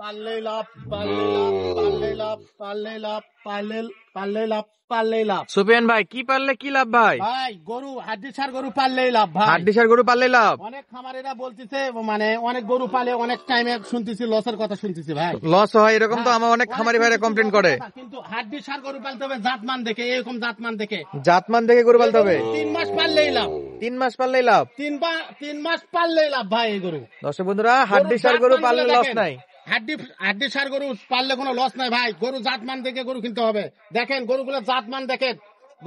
পারলেই লাভ, পারলেই লাভ, পারলেই লাভ, পারলেই লাভ, পারলেই লাভ, পারলেই লাভ। সুফিয়ান ভাই কি পারলে কি লাভ ভাই? ভাই গরু হাড্ডিসার গরু পারলেই লাভ ভাই। হাড্ডিসার গরু পারলেই লাভ। অনেক খামারেরা বলতেছে মানে অনেক গরু পালে অনেক টাইমে শুনতেছি লসের কথা শুনতেছি ভাই। লস হয় এরকম তো আমার অনেক খামারি ভাইরা কমপ্লেন করে। কিন্তু হাড্ডিসার গরু পালতে হবে জাতমান দেখে, এরকম জাতমান দেখে। জাতমান দেখে গরু পালতে হবে। 3 মাস পারলেই লাভ। 3 মাস পারলেই লাভ। 3 মাস পারলেই লাভ ভাই এই গরু। দর্শক বন্ধুরা হাড্ডিসার গরু পারলে লস নাই। হাড্ডিসার গরু পারলে কোনো লস নাই ভাই। গরু জাতমান দেখে গরু কিনতে হবে। দেখেন গরুগুলো জাতমান দেখেন,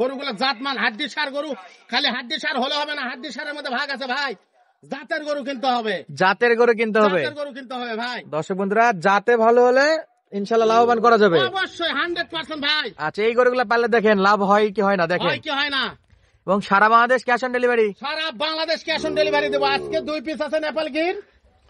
গরুগুলো জাতমান। হাড্ডিসার গরু খালি হাড্ডিসার হলে হবে না, হাড্ডিসারের মধ্যে ভাগ আছে ভাই। জাতের গরু কিনতে হবে, জাতের গরু কিনতে হবে, জাতের গরু কিনতে হবে ভাই। দর্শক বন্ধুরা জাতে ভালো হলে ইনশাআল্লাহ লাভবান করা যাবে অবশ্যই 100% ভাই। আচ্ছা এই গরুগুলো পারলে দেখেন লাভ হয় কি হয় না দেখেন। হয় কি হয় না। এবং সারা বাংলাদেশ ক্যাশ অন ডেলিভারি। সারা বাংলাদেশ ক্যাশ অন ডেলিভারি দেবো। আজকে 2 পিস আছে নেপাল গির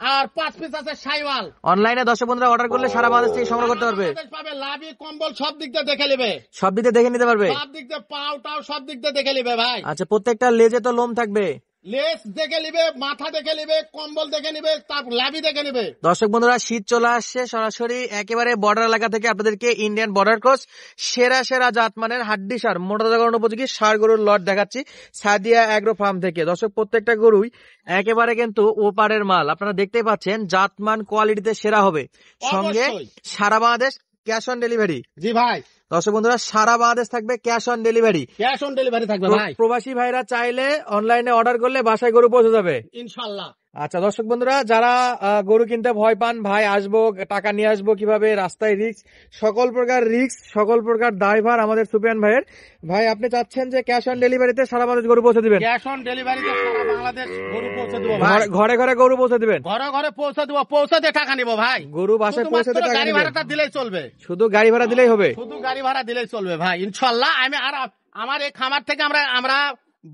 আর 5 পিস আছে সাইওয়াল। অনলাইনে দর্শক বন্ধুরা অর্ডার করলে সারা বাংলাদেশ থেকে সংগ্রহ করতে পারবে। পাবে লাভি কম্বল সব দিক দিয়ে দেখে নেবে, সব দিকে দেখে নিতে পারবে, সব দিক দিয়ে পাও টাও সব দিক দিয়ে দেখে নেবে ভাই। আচ্ছা প্রত্যেকটা লেজে তো লোম থাকবে, লেস দেখে নিবে, মাথা দেখে নিবে, কম্বল দেখে নিবে, তারপর লাভি দেখে নিবে। দর্শক বন্ধুরা শীত চলে আসছে, সরাসরি একেবারে বর্ডার এলাকা থেকে আপনাদেরকে ইন্ডিয়ান বর্ডার ক্রস সেরা সেরা জাতমানের হাড্ডিসার মোটাতাজাকরণ উপযোগী ষাঁড় গরুর লট দেখাচ্ছি সাদিয়া অ্যাগ্রো ফার্ম থেকে। দর্শক প্রত্যেকটা গরুই একেবারে কিন্তু ওপারের মাল, আপনারা দেখতেই পাচ্ছেন জাতমান কোয়ালিটিতে সেরা হবে। সঙ্গে সারা বাংলাদেশ ক্যাশ অন ডেলিভারি। জি ভাই। দর্শক বন্ধুরা সারা বাংলাদেশ থাকবে cash on delivery. Cash on delivery থাকবে ভাই। প্রবাসী ভাইরা চাইলে অনলাইনে অর্ডার করলে বাসায় গরু পৌঁছে যাবে ইনশাআল্লাহ। আচ্ছা দর্শক বন্ধুরা যারা গরু কিনতে ভয় পান, ভাই আসবো টাকা নিয়ে আসবো কিভাবে, রাস্তায় রিস্ক, সকল প্রকার রিস্ক সকল প্রকার দায়ভার আমাদের সুফিয়ান ভাইয়ের। ভাই আপনি চাচ্ছেন যে ক্যাশ অন ডেলিভারিতে সারা বাংলাদেশ গরু পৌঁছে দিবেন? ক্যাশ অন ডেলিভারিতে সারা বাংলাদেশ গরু পৌঁছে দেবো, ঘরে ঘরে গরু পৌঁছে দিবেন? ঘরে ঘরে পৌঁছে দেবো, পৌঁছে দিয়ে টাকা নিবো ভাই। গরু বাসায় পৌঁছে দিয়ে টাকা গাড়ি নিবেন? ভাড়াটা দিলেই চলবে, শুধু গাড়ি ভাড়া দিলেই হবে? শুধু গাড়ি ভাড়া দিলেই চলবে ভাই ইনশাআল্লাহ। আমি আর আমার এই খামার থেকে আমরা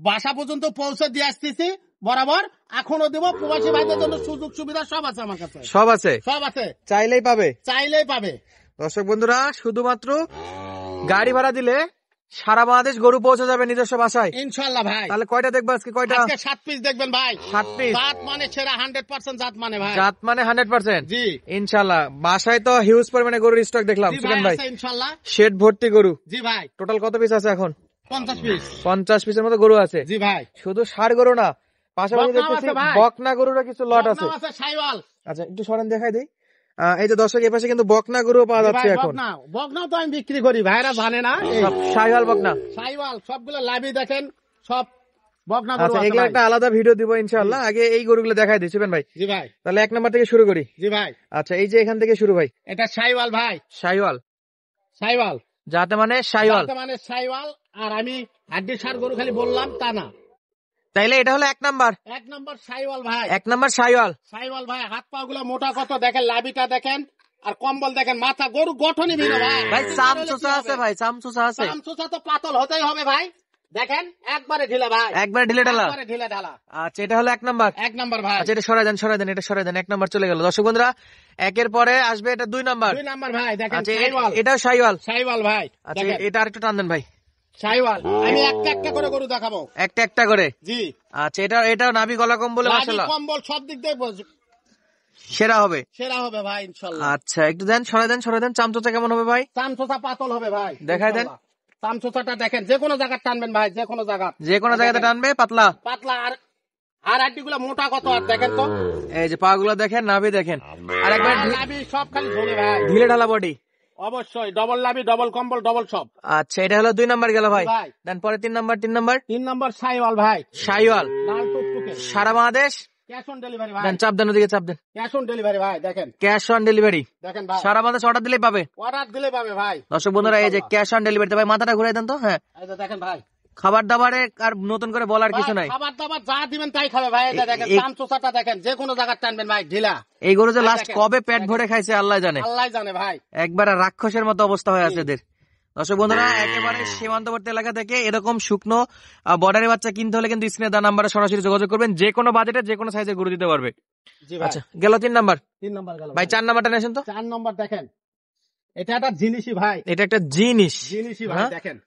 বাসা পর্যন্ত পৌঁছে দিয়ে আসতেছি বরাবর, এখনো দেব। প্রবাসী ভাইদের জন্য সুযোগ সুবিধা সব আছে আমার কাছে, সব আছে, সব আছে, চাইলেই পাবে, চাইলেই পাবে। দর্শক বন্ধুরা শুধুমাত্র গাড়ি ভাড়া দিলে সারা বাংলাদেশ গরু পৌঁছে যাবে নিজস্ব বাসায় ইনশাআল্লাহ ভাই। তাহলে কয়টা দেখবো আজকে? কয়টা? আজকে 7 পিস দেখবেন ভাই। 7 পিস? জাত মানে সেরা 100% জাত মানে ভাই, জাত মানে 100%। জি ইনশাআল্লাহ। বাসায় তো হিউজ পরিমাণে গরুর স্টক দেখলাম সুফিয়ান ভাই, ইনশাআল্লাহ শেড ভর্তি গরু। জি ভাই। টোটাল কত পিস আছে এখন? 50 পিস। 50 পিসের মতো গরু আছে? জি ভাই। শুধু ষাঁড় গরু না, পাশাপাশি দেখতেছি বকনা গরুরও কিছু লট আছে। আচ্ছা একটু সরেন দেখাই দিই। এই যে দর্শক এ পাশে কিন্তু বকনা গরু পাওয়া যাচ্ছে এখন। বকনা তো আমি বিক্রি করি, ভাইরা জানে না। শাইওয়াল বকনা, শাইওয়াল সবগুলো লাভি দেখেন, সব বকনা গরু। আচ্ছা এগুলো একটা আলাদা ভিডিও দিব ইনশাআল্লাহ। আগে এই গরুগুলো দেখাই দিই সুফিয়ান ভাই। জি ভাই। তাহলে 1 নাম্বার থেকে শুরু করি। জি ভাই। আচ্ছা এই যে এখান থেকে শুরু ভাই। এটা শাইওয়াল ভাই। শাইওয়াল, শাইওয়াল যাতে মানে শাইওয়াল, যাতে মানে শাইওয়াল। আর আমি হাড্ডিসার গরু খালি বললাম তা না। তাইলে এটা হলো 1 নাম্বার। 1 নাম্বার শাইওয়াল ভাই। 1 নাম্বার শাইওয়াল। শাইওয়াল ভাই, হাত পা গুলা মোটা কত দেখেন, লাভিটা দেখেন, আর কম্বল দেখেন, মাথা গরু গঠনই ভিন্ন ভাই। ভাই চামচোচা আছে ভাই, চামচোচা আছে? চামচোচা তো পাতল হতেই হবে ভাই। দেখেন একবারে ঢিলা ভাই, একবারে ঢিলে ঢালা, একবারে ঢিলা ঢালা। আচ্ছা এটা হলো 1 নাম্বার। 1 নাম্বার ভাই। আচ্ছা এটা সরাই দেন, সরাই দেন, এটা সরাই দেন। 1 নাম্বার চলে গেল। দর্শক বন্ধুরা একের পরে আসবে এটা 2 নাম্বার। 2 নাম্বার ভাই দেখেন, আচ্ছা শাইওয়াল। এটাও শাইওয়াল? শাইওয়াল ভাই। আচ্ছা এটা আরেকটু টান দেন ভাই। শাইওয়াল আমি একটা একটা করে গরু দেখাবো, একটা একটা করে। জি। আচ্ছা এটাও নাভি গলা কম্বলে মাশাআল্লাহ কম্বল সব দিক দিয়ে সেরা হবে, সেরা হবে ভাই ইনশাআল্লাহ। আচ্ছা একটু দেন, সরাই দেন, সরাই দেন। চামচোচা কেমন হবে ভাই? চামচোচা পাতল হবে ভাই, দেখাই দেন। চামচোচাটা দেখেন, যে কোনো জায়গা টানবেন ভাই, যে কোনো জায়গা, যে কোনো জায়গাতে টানবে, পাতলা পাতলা। আর হাড্ডিগুলো মোটা কত আর দেখেন তো, এই যে পা গুলো দেখেন, নাভি দেখেন, আর একবার লাভি সব খালি ঝোলে ভাই, ঢিলে ঢালা বডি। অবশ্যই ডবল লাভি, ডবল কম্বল, ডবল সব। আচ্ছা এটা হলো 2 নাম্বার গেল ভাই। দেন পরে 3 নাম্বার। 3 নাম্বার? 3 নাম্বার শাইওয়াল ভাই। শাইওয়াল লাল টুকটুকে, সারা বাংলাদেশ ক্যাশ অন ডেলিভারি ভাই। দেন, চাপ দেন, ওদিকে চাপ দেন। ক্যাশ অন ডেলিভারি ভাই দেখেন, ক্যাশ অন ডেলিভারি দেখেন ভাই, সারা বাংলাদেশ অর্ডার দিলেই পাবে, অর্ডার দিলে পাবে ভাই। দর্শক বন্ধুরা এই যে ক্যাশ অন ডেলিভারিতে ভাই মাথাটা ঘুরাই দেন তো। হ্যাঁ এই যে দেখেন ভাই, খাবার দাবারে আর নতুন করে বলার কিছু নাই, খাবার দাবার যা দিবেন তাই খাবে ভাই। এই যে দেখেন চামচোচাটা দেখেন, যে কোনো জায়গা টানবেন ভাই ঢিলা। এই গরু যে লাস্ট কবে পেট ভরে খাইছে আল্লাহ জানে, আল্লাহ জানে ভাই। একবার রাক্ষসের মতো অবস্থা হয়ে আছে এদের। দর্শক বন্ধুরা একেবারে সীমান্তবর্তী এলাকা থেকে এরকম শুকনো বর্ডারের বাচ্চা কিনতে হলে কিন্তু স্ক্রিনে দেওয়া নাম্বারে সরাসরি যোগাযোগ করবেন, যে কোনো বাজেটে যে কোনো সাইজের গরু দিতে পারবে। আচ্ছা গেল 3 নাম্বার। 3 নাম্বার গেল ভাই। 4 নাম্বারটা নিয়েছেন তো। 4 নাম্বার দেখেন, এটা একটা জিনিসই ভাই, এটা একটা জিনিসই ভাই দেখেন।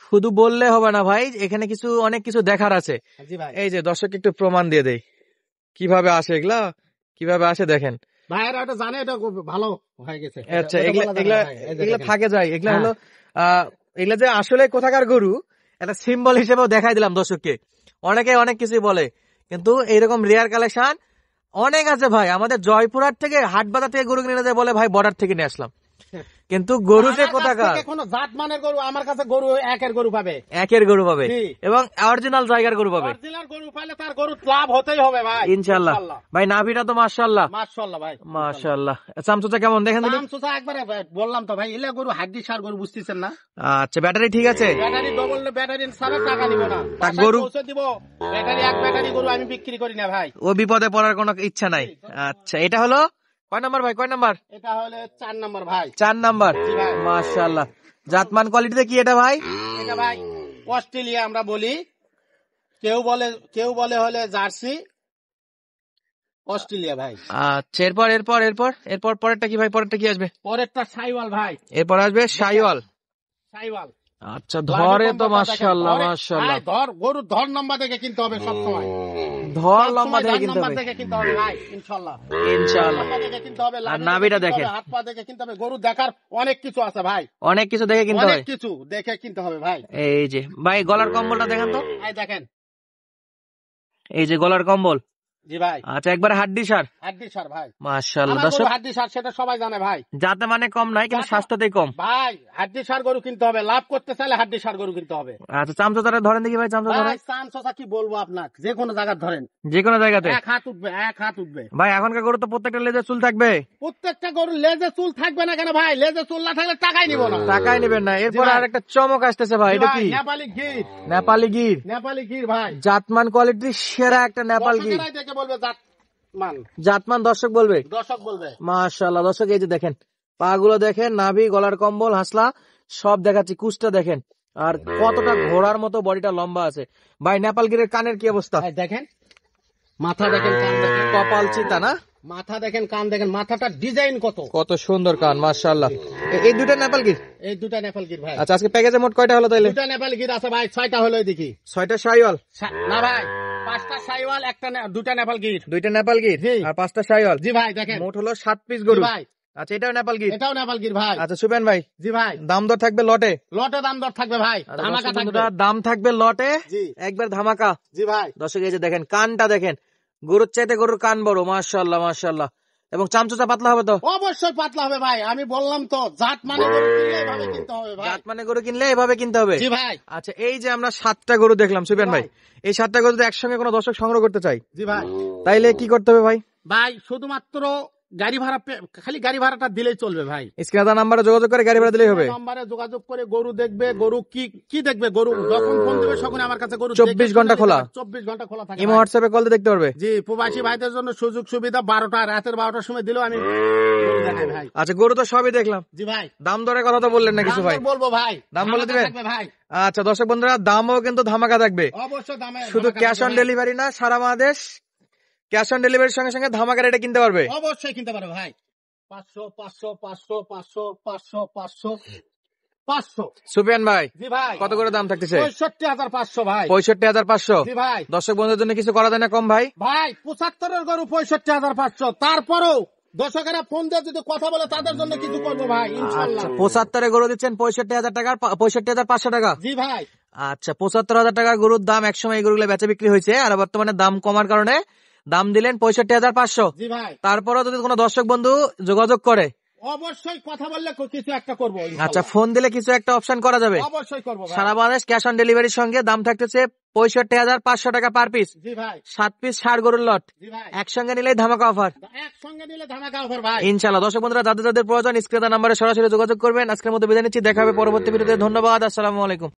শুধু বললে হবে না ভাই, এখানে কিছু অনেক কিছু দেখার আছে। জি ভাই। এই যে দর্শক একটু প্রমাণ দিয়ে দেই কিভাবে আসে, এগুলা কিভাবে আসে দেখেন। ভাইয়েরা এটা জানে, এটা খুব ভালো হয়ে গেছে। আচ্ছা, এটা এগুলা বলা যাবে এগুলা না ভাই, এই যে এগুলা দেখেন। থাকে যায়, এগুলা হ্যাঁ। হলো এগুলা যে আসলে কোথাকার গরু একটা সিম্বল হিসেবেও দেখাই দিলাম দর্শককে। অনেকে অনেক কিছু বলে, কিন্তু এইরকম রেয়ার কালেকশন অনেক আছে ভাই। আমাদের জয়পুরহাট থেকে, হাট বাজার থেকে গরু কিনে যায়, বলে ভাই বর্ডার থেকে নিয়ে আসলাম, কিন্তু গরু যে আমার কাছ কোথাকার থেকে কোনো জাতমানের গরু, আমার কাছে গরু একের গরু পাবে, একের গরু পাবে জি। এবং অরিজিনাল জায়গার গরু পাবে অরিজিনাল গরু পাইলে তার গরু লাভ হতেই হবে ভাই, ইনশাল্লাহ। ভাই নাভিটা তো মাশাআল্লাহ, মাশাআল্লাহ ভাই, মাশাআল্লাহ। চামচুচা কেমন দেখেন দিদি? দাম সোজা একবারে বললাম তো ভাই, এলে গরু হাড্ডি সার গরু, বুঝতেছেন না? আচ্ছা, ব্যাটারি ঠিক আছে? ব্যাটারি ডবল, ব্যাটারি ছাড়া টাকা নিব না, তা বাসায় গরু পৌঁছে দিব। ব্যাটারি এক ব্যাটারি গরু আমি বিক্রি করি না ভাই। ও বিপদে পড়ার কোনো ইচ্ছা নাই। আচ্ছা, এটা হলো কয় নাম্বার ভাই, কয় নাম্বার? এটা হলো 4 নম্বর ভাই। 4 নাম্বার। জি ভাই। মাশাআল্লাহ। জাতমান কোয়ালিটিতে কি এটা ভাই? এটা ভাই অস্ট্রেলিয়া আমরা বলি, কেউ বলে হলে জার্সি, অস্ট্রেলিয়া ভাই। আচ্ছা, এরপর এরপর এরপর এরপর পরেরটা কি ভাই? পরেরটা কি আসবে? পরেরটা সাইওয়াল ভাই, এরপর আসবে শাইওয়াল। সাইওয়াল। আচ্ছা, ধরে তো মাশাআল্লাহ, মাশাআল্লাহ। ধর গরু ধর নম্বর দেখে কিনতে হবে সব সময়, ধর লম্বা দেখে কিনতে নম্বর হবে দেখে কিনতে হবে ভাই, ইনশাআল্লাহ। ইনশাআল্লাহ। লম্বা দেখে কিনতে হবে, আর লাঠি নাভিটা দেখে কিনতে দেখেন। হবে, হাত পা দেখে কিনতে হবে। গরু দেখার অনেক কিছু আছে ভাই, অনেক কিছু দেখে কিনতে অনেক হয়। কিছু দেখে কিনতে হবে ভাই। এই যে ভাই গলার কম্বলটা দেখেন তো, এই দেখেন, এই যে গলার কম্বল। জি ভাই, আচ্ছা, একবারে হাড্ডি সার। হাড্ডি সার ভাই। মাশাআল্লাহ। আমার দর্শক, গরু হাড্ডি সার, সেটা সবাই জানে ভাই। যাতে মানে কম নাই, কিন্তু যাতে- স্বাস্থ্যতেই কম। ভাই হাড্ডি সার গরু কিনতে হবে, লাভ করতে চাইলে হাড্ডি সার গরু কিনতে হবে আচ্ছা, চামচাটা ধরেন দেখি ভাই, চামচা ধরেন ভাই। চান চোষা কি বলবো আপনাকে, যে কোনো জায়গা ধরেন যে কোনো জায়গাতে। এক হাত উঠবে, এক হাত উঠবে। ভাই এখনকার গরু তো প্রত্যেকটা লেজে চুল থাকবে। প্রত্যেকটা গরু লেজে চুল থাকবে না কেন ভাই? লেজে চুল না থাকলে টাকাই নিব না। টাকাই নেবেন না। এরপর জি ভাই। আর একটা চমক আসতেছে ভাই, জি এটা ভাই, কি? নেপালি গির, নেপালি গির। নেপালি গির ভাই। জাতমান কোয়ালিটির সেরা একটা নেপাল গির। দর্শকেরাই দেখে বলবে জাতমান, জাতমান দর্শক বলবে। দর্শক বলবে। মাশাআল্লাহ। দর্শক, এই যে দেখেন, পা গুলো দেখেন, নাভি, গলার কম্বল, হাসলা সব দেখাচ্ছি, কুচটা দেখেন, আর কতটা ঘোড়ার মতো বডিটা লম্বা আছে। ভাই নেপাল গিরের কানের কি অবস্থা? ভাই দেখেন, মাথা দেখেন, কান দেখেন, কপাল চিতা না? মাথা দেখেন, কান দেখেন, মাথাটা ডিজাইন কত, কত সুন্দর কান, মাশাআল্লাহ। এই দুটো নেপাল গির। এই দুটা নেপাল গির ভাই। আচ্ছা, আজকে প্যাকেজে মোট কয়টা হলো তাইলে? দুটা নেপাল গির আছে ভাই, 6টা হলো দেখি। 6টা শাইওয়াল, না ভাই, 5টা সাইওয়াল, দুটা নেপাল গির। 2টা নেপাল গির জি। আর 5টা শাইওয়াল। জি ভাই দেখেন, মোট হলো 7 পিস জি গরু। ভাই, আচ্ছা, এটাও নেপাল গির। এটাও নেপাল গির ভাই। আচ্ছা সুবেন ভাই, জি ভাই, দাম দর থাকবে লটে। লটে দাম দর থাকবে ভাই, আচ্ছা, ধামাকা দর্শক থাকবে। বন্ধুরা, দাম থাকবে লটে, জি একবার ধামাকা। জি ভাই, দর্শক, এই যে দেখেন, কানটা দেখেন, গরুর চাইতে গরুর কান বড়, মাশাআল্লাহ, মাশাআল্লাহ। এবং চামচুচা পাতলা হবে তো? অবশ্যই পাতলা হবে ভাই, আমি বললাম তো, জাত মানে গরু কিনলে এভাবে কিনতে হবে ভাই। জাত মানে গরু কিনলে এভাবে কিনতে হবে। জি ভাই, আচ্ছা, এই যে আমরা 7টা গরু দেখলাম সুবেন ভাই, এই 7টা গরু যদি একসঙ্গে কোনো দর্শক সংগ্রহ করতে চাই, জি ভাই, তাইলে কি করতে হবে ভাই? ভাই শুধুমাত্র গাড়ি ভাড়া খালি গাড়ি ভাড়াটা দিলেই চলবে ভাই। স্ক্রিনে নাম্বারে যোগাযোগ করে গাড়ি ভাড়া দিলেই হবে। নম্বরে যোগাযোগ করে গরু দেখবে, গরু কি দেখবে, গরু যখন ফোন দেবে তখন আমার কাছে গরু 24 ঘন্টা খোলা। 24 ঘন্টা খোলা থাকে ইমো ভাই। হোয়াটসঅ্যাপে কল দিয়ে দেখতে পারবে। জি, প্রবাসী ভাইদের জন্য সুযোগ সুবিধা, রাতের 12টার সময় দিলেও আমি গরু দেখাই ভাই। আচ্ছা, গরু তো সবই দেখলাম, জি ভাই, দাম দরের কথা তো বললেন না কিছু দাম ভাই? দর বলবো ভাই, দাম বলে ধামাকা দিবেন? থাকবে ভাই, আচ্ছা দর্শক বন্ধুরা, দামও কিন্তু ধামাকা থাকবে। অবশ্যই দামে শুধু ধামাকা ক্যাশ থাকবে অন ভাই। ডেলিভারি না, সারা বাংলাদেশ ক্যাশ অন ডেলিভারির সঙ্গে সঙ্গে ধামাকা রেটে কিনতে পারবে। অবশ্যই কিনতে পারো ভাই। 500 500 500 500 500 500 500। সুফিয়ান ভাই, জি ভাই, কত করে দাম থাকতেছে? 65,500 ভাই। 65,500। জি ভাই, দর্শক বন্ধুদের জন্য কিছু করা যায় না কম ভাই? ভাই 75-এর গরু 65,500, তারপরেও দর্শকেরা ফোন দিয়ে যদি কথা বলে তাদের জন্য কিছু করবো ভাই, ইনশাল্লাহ। আচ্ছা, 75 গরু দিচ্ছেন 65,000 টাকা, 65,500 টাকা। জি ভাই, আচ্ছা, 75,000 টাকা গরুর দাম একসময় এই গরুগুলো বেচা বিক্রি হয়েছে, আর বর্তমানে দাম কমার কারণে দাম দিলেন 65,500। জি ভাই, তারপরেও যদি কোনো দর্শক বন্ধু যোগাযোগ করে, অবশ্যই কথা বললে কিছু একটা করবো, ইনশাল্লাহ। আচ্ছা ফোন দিলে কিছু একটা অপশন করা যাবে। অবশ্যই করবো ভাই। সারা বাংলাদেশ ক্যাশ অন ডেলিভারির সঙ্গে দাম থাকতেছে 65,500 টাকা পার পিস। জি ভাই, 7 পিস ষাড় গরুর লট, জি ভাই, একসঙ্গে নিলেই ধামাকা অফার একসঙ্গে নিলে ধামাকা অফার ভাই। ইনশাআল্লাহ। দর্শক বন্ধুরা, যাদের যাদের প্রয়োজন স্ক্রিনে নাম্বারে সরাসরি যোগাযোগ করবেন। আজকের মতো বিদায় নিচ্ছি, দেখা হবে পরবর্তী ভিডিওতে। ধন্যবাদ, আসসালামু আলাইকুম।